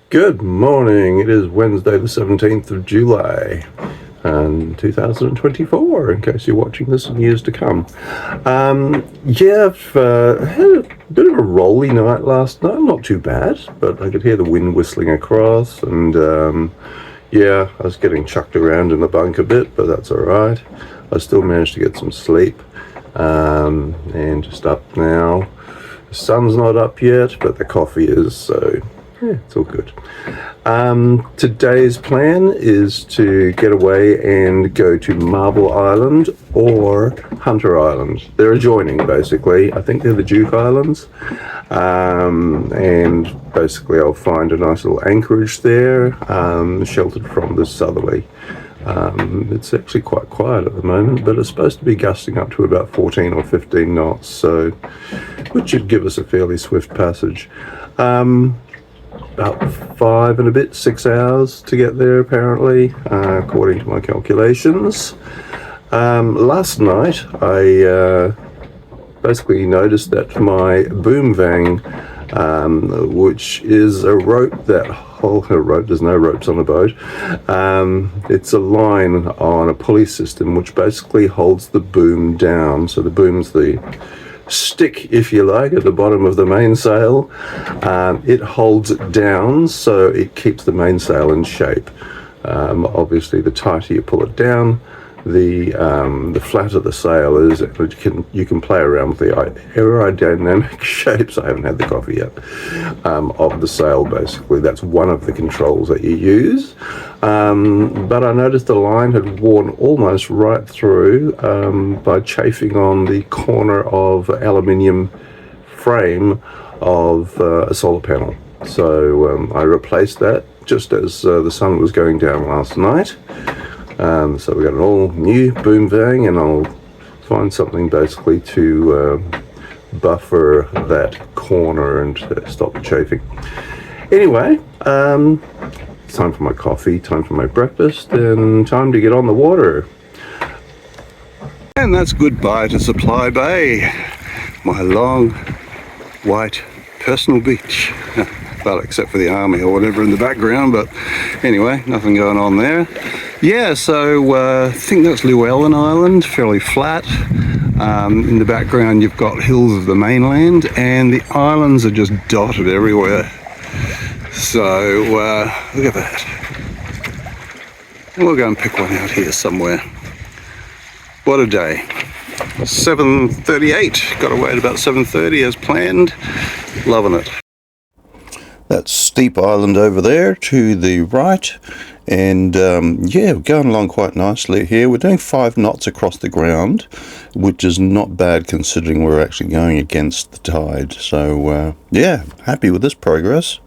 Good morning. It is Wednesday the 17th of July and 2024, in case you're watching this in years to come. I've had a bit of a rolly night last night. Not too bad, but I could hear the wind whistling across, and I was getting chucked around in the bunk a bit, but that's all right. I still managed to get some sleep, and just up now. The sun's not up yet, but the coffee is, so yeah, it's all good. Today's plan is to get away and go to Marble Island or Hunter Island. They're adjoining, basically. I think they're the Duke Islands. And basically I'll find a nice little anchorage there, sheltered from the southerly. It's actually quite quiet at the moment, but it's supposed to be gusting up to about 14 or 15 knots, so which should give us a fairly swift passage. About 6 hours to get there, apparently, according to my calculations. Last night I basically noticed that my boom vang, which is a rope that there's no ropes on a boat. It's a line on a pulley system which basically holds the boom down. So the boom's the stick, if you like, at the bottom of the mainsail. It holds it down, so it keeps the mainsail in shape. Obviously, the tighter you pull it down, the flatter the sail is. You can play around with the aerodynamic shapes. I haven't had the coffee yet. Of the sail, basically, that's one of the controls that you use. But I noticed the line had worn almost right through by chafing on the corner of aluminium frame of a solar panel. So I replaced that just as the sun was going down last night. So we got an all new boom vang, and I'll find something basically to buffer that corner and stop the chafing. Anyway, it's time for my coffee, time for my breakfast, and time to get on the water. And that's goodbye to Supply Bay, my long white personal beach. Well, except for the army or whatever in the background, but anyway, nothing going on there. Yeah, so I think that's Llewellyn Island, fairly flat. In the background you've got hills of the mainland, and the islands are just dotted everywhere. So look at that. We'll go and pick one out here somewhere. What a day. 7:38, got away at about 7:30 as planned. Loving it. That steep island over there to the right, and we're going along quite nicely here. We're doing 5 knots across the ground, which is not bad considering we're actually going against the tide. So happy with this progress.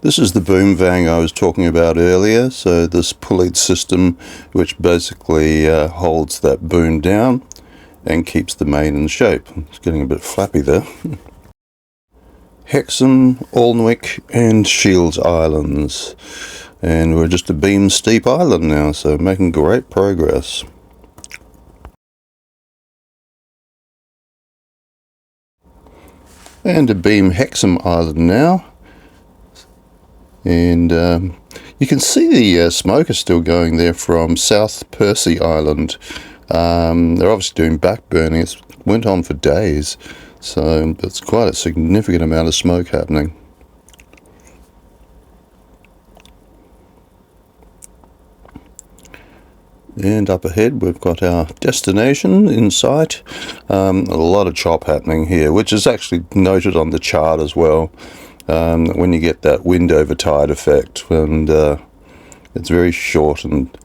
This is the boom vang I was talking about earlier. So this pulleyed system which basically holds that boom down and keeps the main in shape. It's getting a bit flappy there. Hexham, Alnwick and Shields Islands, and we're just a beam steep island now, so making great progress. And a beam Hexham Island now, and you can see the smoke is still going there from South Percy Island. They're obviously doing back burning. It went on for days. So it's quite a significant amount of smoke happening. And up ahead we've got our destination in sight. A lot of chop happening here, which is actually noted on the chart as well. When you get that wind over tide effect, and it's very short and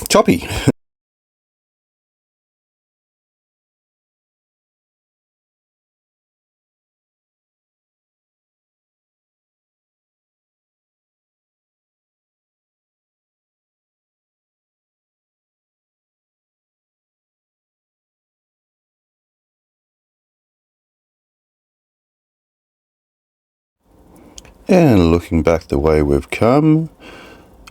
choppy. And looking back the way we've come,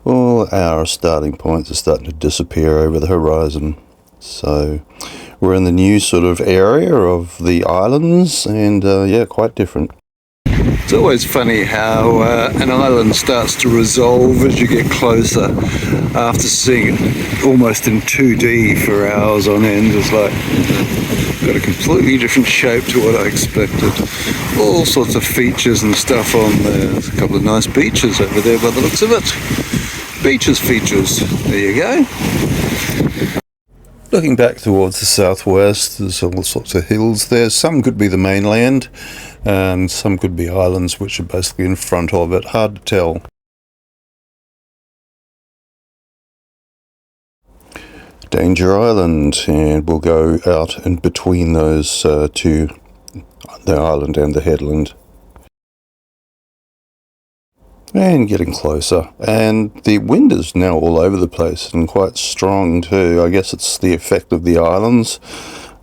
all our starting points are starting to disappear over the horizon. So we're in the new sort of area of the islands, and quite different. It's always funny how an island starts to resolve as you get closer. After seeing it almost in 2D for hours on end, it's like got a completely different shape to what I expected. All sorts of features and stuff on there. There's a couple of nice beaches over there by the looks of it. Beaches features. There you go. Looking back towards the southwest, there's all sorts of hills there. Some could be the mainland, and some could be islands which are basically in front of it. Hard to tell. Danger Island, and we'll go out in between those two, the island and the headland. And getting closer, and the wind is now all over the place and quite strong too. I guess it's the effect of the islands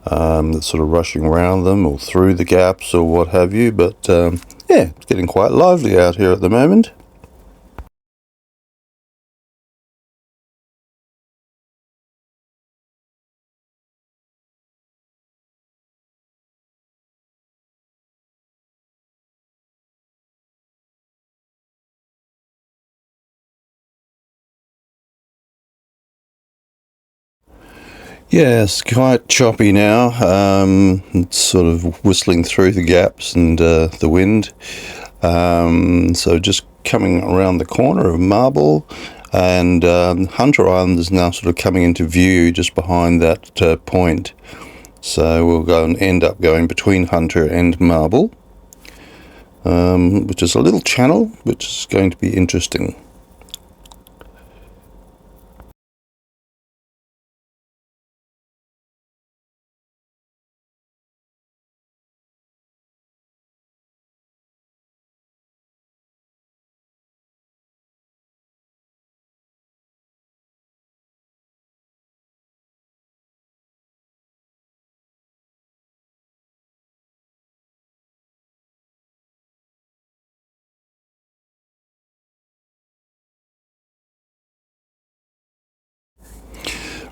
that's sort of rushing around them or through the gaps or what have you, but yeah, it's getting quite lively out here at the moment. Yeah, it's quite choppy now. It's sort of whistling through the gaps and the wind. So just coming around the corner of Marble, and Hunter Island is now sort of coming into view just behind that point. So we'll go and end up going between Hunter and Marble, which is a little channel, which is going to be interesting.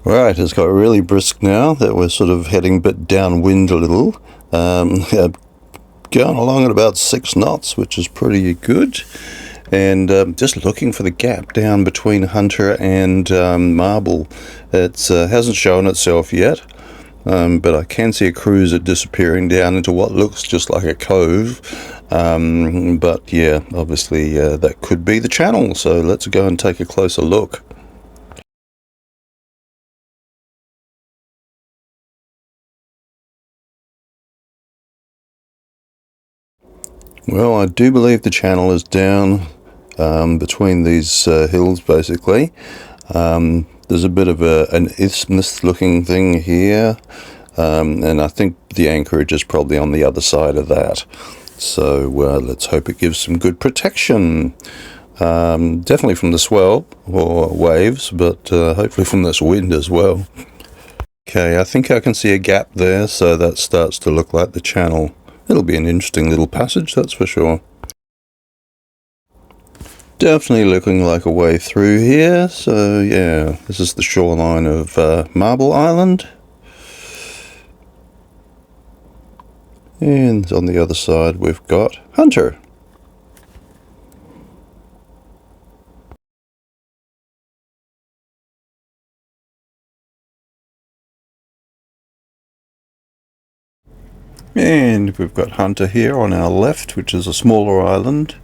Right, it's got really brisk now that we're sort of heading a bit downwind a little. Going along at about 6 knots, which is pretty good. And just looking for the gap down between Hunter and Marble. It hasn't shown itself yet, but I can see a cruiser disappearing down into what looks just like a cove. But yeah, obviously that could be the channel, so let's go and take a closer look. Well, I do believe the channel is down between these hills, basically. There's a bit of an isthmus looking thing here, and I think the anchorage is probably on the other side of that. So let's hope it gives some good protection. Definitely from the swell or waves, but hopefully from this wind as well. Okay, I think I can see a gap there, so that starts to look like the channel. It'll be an interesting little passage, that's for sure. Definitely looking like a way through here. So yeah, this is the shoreline of Marble Island. And on the other side we've got Hunter. And we've got Hunter here on our left, which is a smaller island.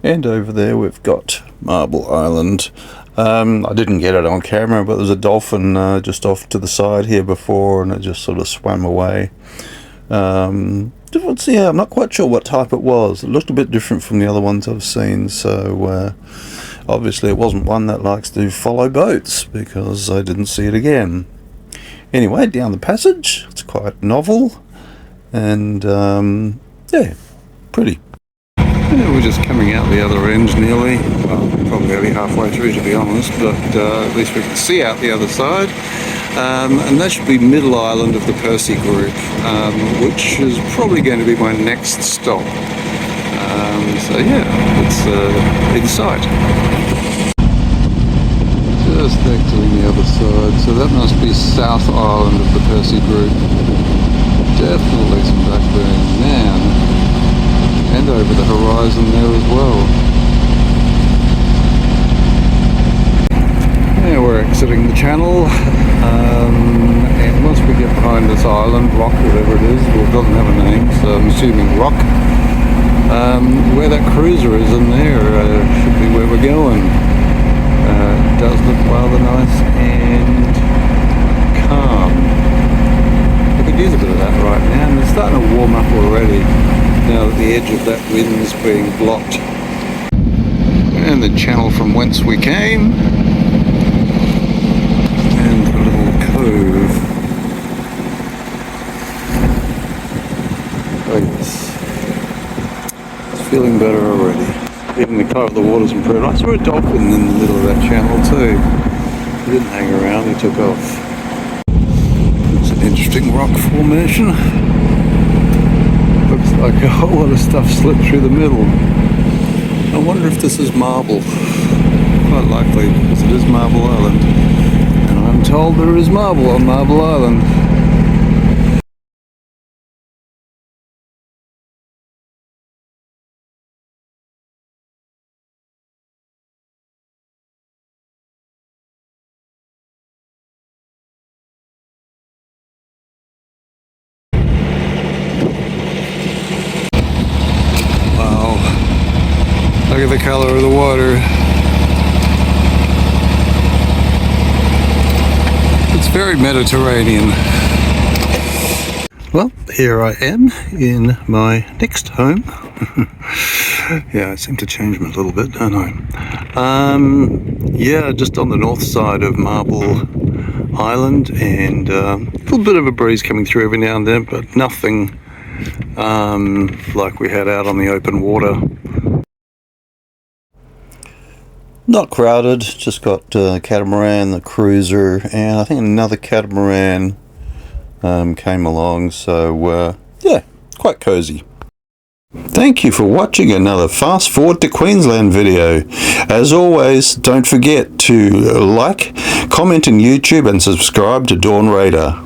And over there we've got Marble Island. I didn't get it on camera, but there's a dolphin just off to the side here before, and it just sort of swam away. Yeah, I'm not quite sure what type it was. It looked a bit different from the other ones I've seen, so obviously it wasn't one that likes to follow boats, because I didn't see it again. Anyway, down the passage, it's quite novel. And yeah, pretty. Yeah, we're just coming out the other end nearly. Well, probably only halfway through, to be honest, but at least we can see out the other side. And that should be Middle Island of the Percy group, which is probably going to be my next stop. So yeah, it's in sight. Just exiting the other side, so that must be South Island of the Percy group. Definitely some blackberry man, and over the horizon there as well. Yeah, we're exiting the channel, and once we get behind this island, rock, whatever it is, well, it doesn't have a name, so I'm assuming rock, where that cruiser is in there should be where we're going. It does look rather nice and calm. We could use a bit of that right now, and it's starting to warm up already now that the edge of that wind's being blocked. And the channel from whence we came, and the little cove. Oh yes, it's feeling better already. Even the colour of the water's improved. I saw a dolphin in the middle of that channel too. He didn't hang around, he took off. It's an interesting rock formation. Looks like a whole lot of stuff slipped through the middle. I wonder if this is marble. Quite likely, because it is Marble Island. And I'm told there is marble on Marble Island. Look at the color of the water. It's very Mediterranean. Well, here I am in my next home. Yeah, I seem to change them a little bit, don't I? Yeah, just on the north side of Marble Island, and a little bit of a breeze coming through every now and then, but nothing like we had out on the open water. Not crowded, just got catamaran, the cruiser, and I think another catamaran came along, so yeah, quite cozy. Thank you for watching another Fast Forward to Queensland video. As always, don't forget to like, comment on YouTube and subscribe to Dawn Radar.